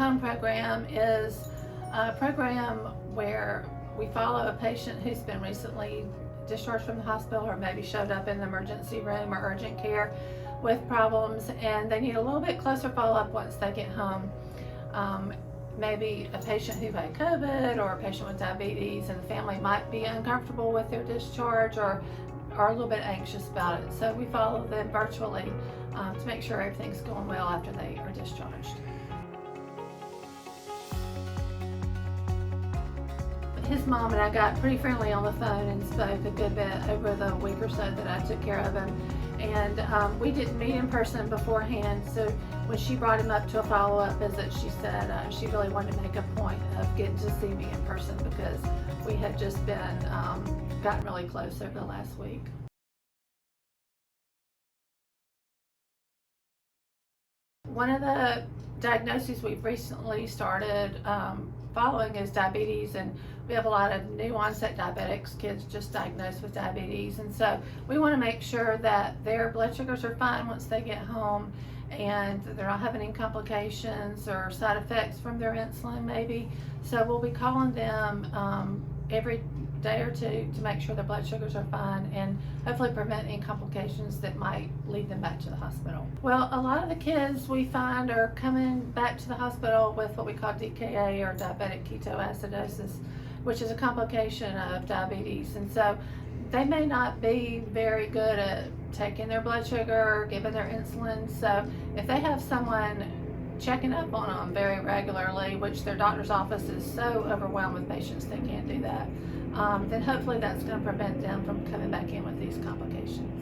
Home program is a program where we follow a patient who's been recently discharged from the hospital or maybe showed up in the emergency room or urgent care with problems, and they need a little bit closer follow-up once they get home. Maybe a patient who had COVID or a patient with diabetes, and the family might be uncomfortable with their discharge or are a little bit anxious about it. So we follow them virtually to make sure everything's going well after they are discharged. His mom and I got pretty friendly on the phone and spoke a good bit over the week or so that I took care of him. And we didn't meet in person beforehand, so when she brought him up to a follow-up visit, she said she really wanted to make a point of getting to see me in person because we had just been gotten really close over the last week. One of the diagnoses we've recently started following is diabetes, and we have a lot of new onset diabetics, kids just diagnosed with diabetes, and so we want to make sure that their blood sugars are fine once they get home and they're not having any complications or side effects from their insulin maybe. So we'll be calling them every day or two to make sure their blood sugars are fine and hopefully prevent any complications that might lead them back to the hospital. Well, a lot of the kids we find are coming back to the hospital with what we call DKA, or diabetic ketoacidosis, which is a complication of diabetes. And so they may not be very good at taking their blood sugar or giving their insulin. So if they have someone checking up on them very regularly, which their doctor's office is so overwhelmed with patients they can't do that, then hopefully that's going to prevent them from coming back in with these complications.